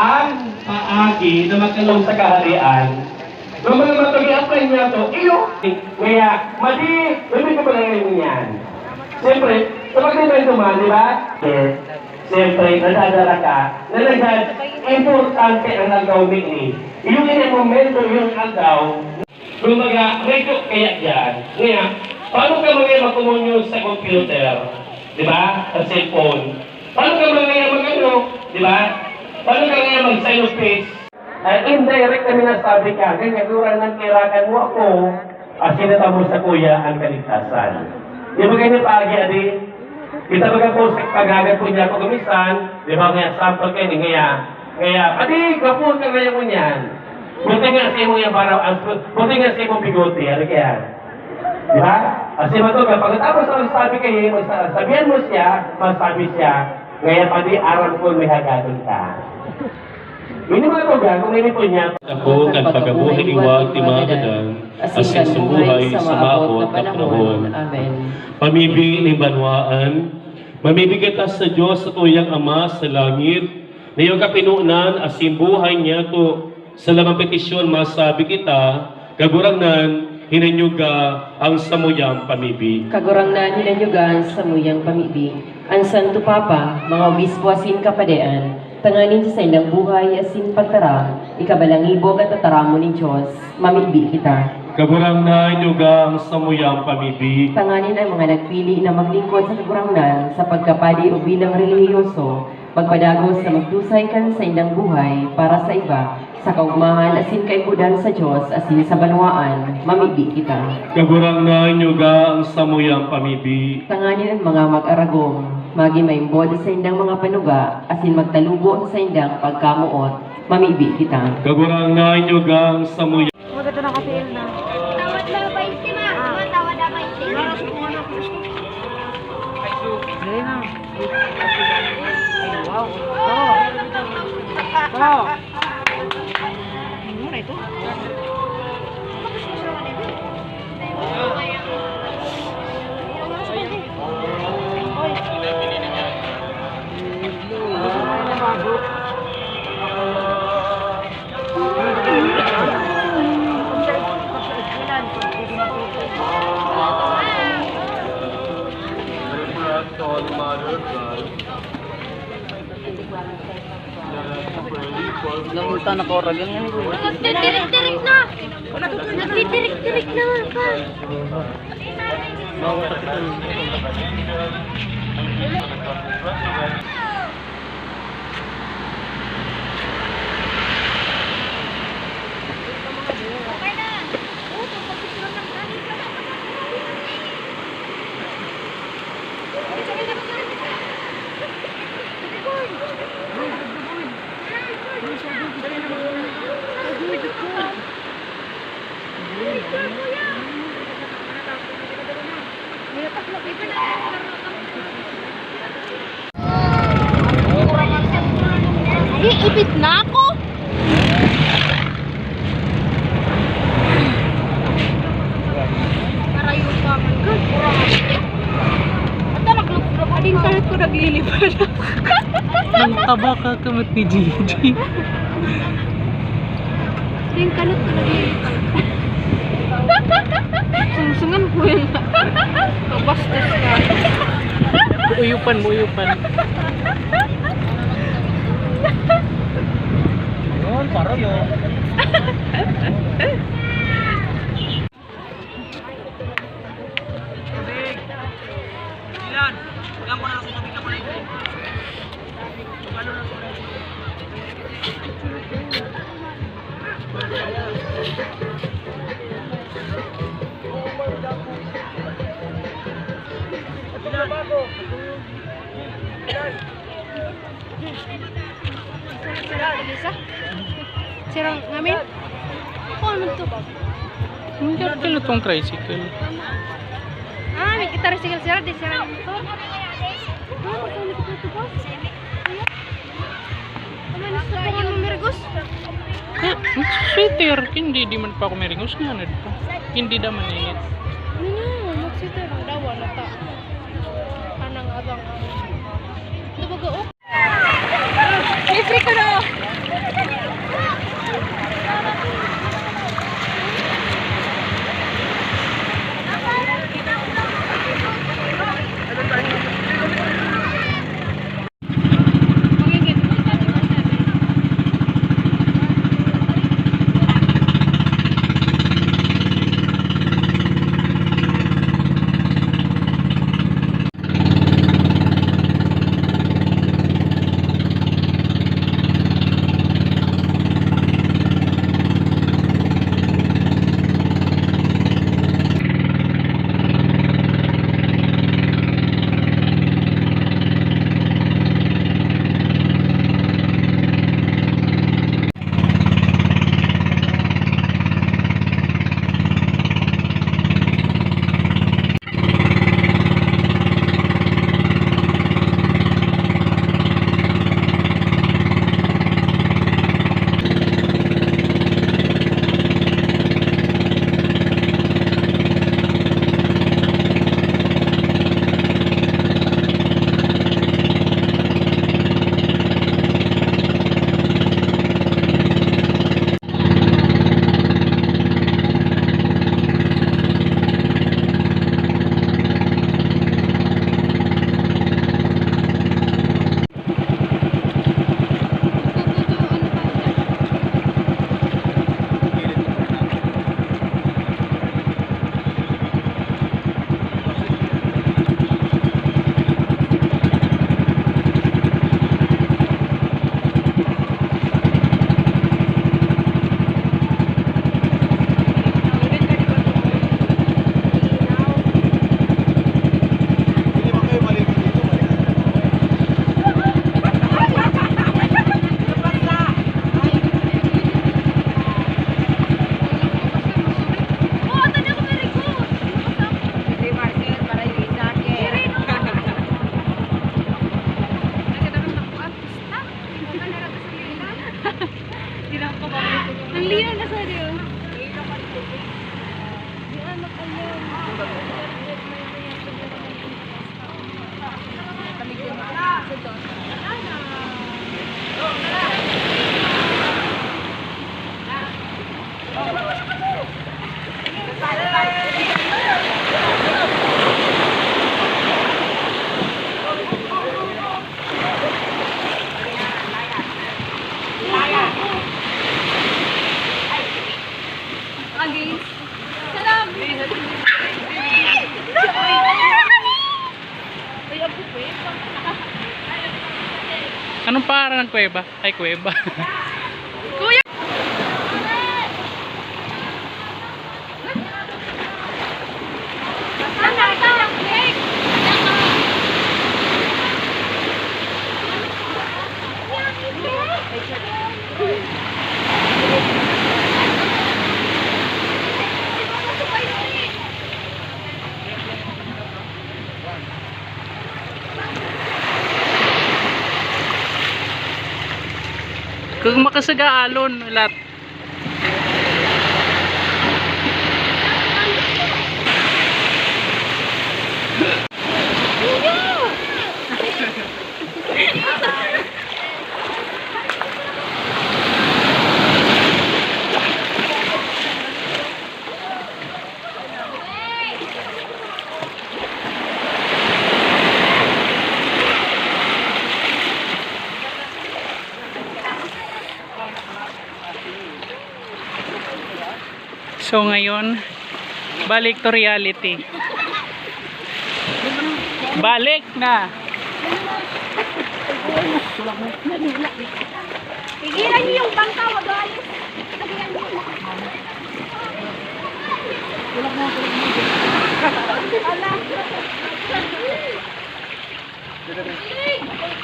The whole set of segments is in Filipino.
ang paagi na magkalong sa kaharian. Nung mga matag-i-apply niya to, iyo! Kaya, hindi ko ba lang yan? Siyempre, sa pag-dependo man, di ba? Yes. Siyempre, nadadala ka, na nag-importante ang agaw ni. Yung momento, yung agaw, kumbaga, medyo kaya dyan. Ngayon, paano ka mga mag-communion sa computer? Di ba? Sa cellphone. Paano ka mga mag-ano? Di ba? Paano ka nga mag-sign of faith? Indirect kami nasabi ka, ganyan, kurang ng kirakan mo ako, sinatamo sa kuya ang kaligtasan. Di ba ganyan pagi, adi? Kita baga po sa pagagat po niya ako gumisan, di ba nga sample kayo ni Kaya, adi, kapun ka ngayon mo niyan. Buti nga si mo yung baraw, buti nga si mo bigote, ano kaya? Di ba? Kasi matuga, pagkatapos ang sabi kayo, sabihan mo siya, masabi siya, ngayon pati aram ko may hagadon ka. Ini mga tuga, kung may po niya. Ako, kan pagabuhay iwag, timagadan, asin sa buhay, sa maabot na panahon. Amen. Pamibig ni banwaan, mamibigay ta sa Diyos sa tuyang Ama sa langit, na iyong kapinunan, asin buhay niya to, sa lamang petisyon, masabi kita, kagurangnan, hinanyuga ang samuyang pamibig. Kagurangnan hinanyugan sa samuyang pamibig. Ang Santo Papa, mga obispo asin kapadean, tanganin sa ilang buhay asin pagtara, ikabalangibog at tataramo ni Diyos, mamibig kita. Kagurangnan, nyuga ang samuyang pamibig. Tanganin ang mga nagpili na maglingkod sa kagurangnan sa pagkapadi o bilang relihiyoso, magpadagos na magdusay kan sa ilang buhay para sa iba, sa kaugmahan asin kaibudan sa Diyos asin sa banwaan, mamibig kita. Kagurangnan, nyuga ang samuyang pamibig. Tanganin ang mga mag-aragong, magi maimbod sa indang mga panuga, asin magtalubo sa indang pagkamuot, mamibig kita. Kagurangnan, nyuga ang samuyang. Maganda na kapil na. Tawad na ba yung sima? Tawad na ba yung sima? Dali na. Wow. Wow. Mura ito. Lamutan ako ragan yan ko. Nagtitirik-tirik na! Nagtitirik-tirik na pa! Iipit na ako! Karayo pa man ka, kurang ako. At nagluplo pa din kahit ko naglilipad. Nang taba ka kamat ni Gigi. Din kanot ko naglilipad. Sungsungan ko yun. Bastos ka. Uyupan mo, uyupan. Yun, paro yun. Ilan? Ilan ko na kasi nabigla ko na ito. Sirang ngamin? Oh, ano to? Hindi kilo tong tricycle. May kita tricycle sira, di sirang ito. Ano ito po? Ano sa mga numergos? Sweater, hindi di man pa ako meringos nga na dito. Hindi daman init. Magsita ng dawa na ta. Anang abang. Ito ba go? Libre ko na! Ang linaw na sa diyo. Di anak ayaw. Agis. Salam. Anong para ng kuweba? Ay, kuweba. Kuya! Kung makasaga alon, lahat. So ngayon, balik to reality. Balik na. Pigilan niyo yung bangka, wag alis. Pigilan niyo.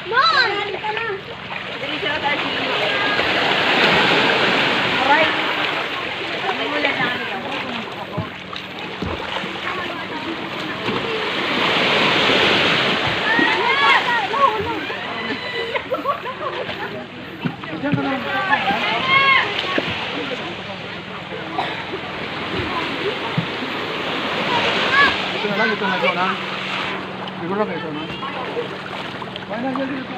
Mon! Halika na. Dali siya na tayo. Alright. Mula na kami. Ito na lang, ito na lang. Siguro lang ito na. Kaya na dyan dito.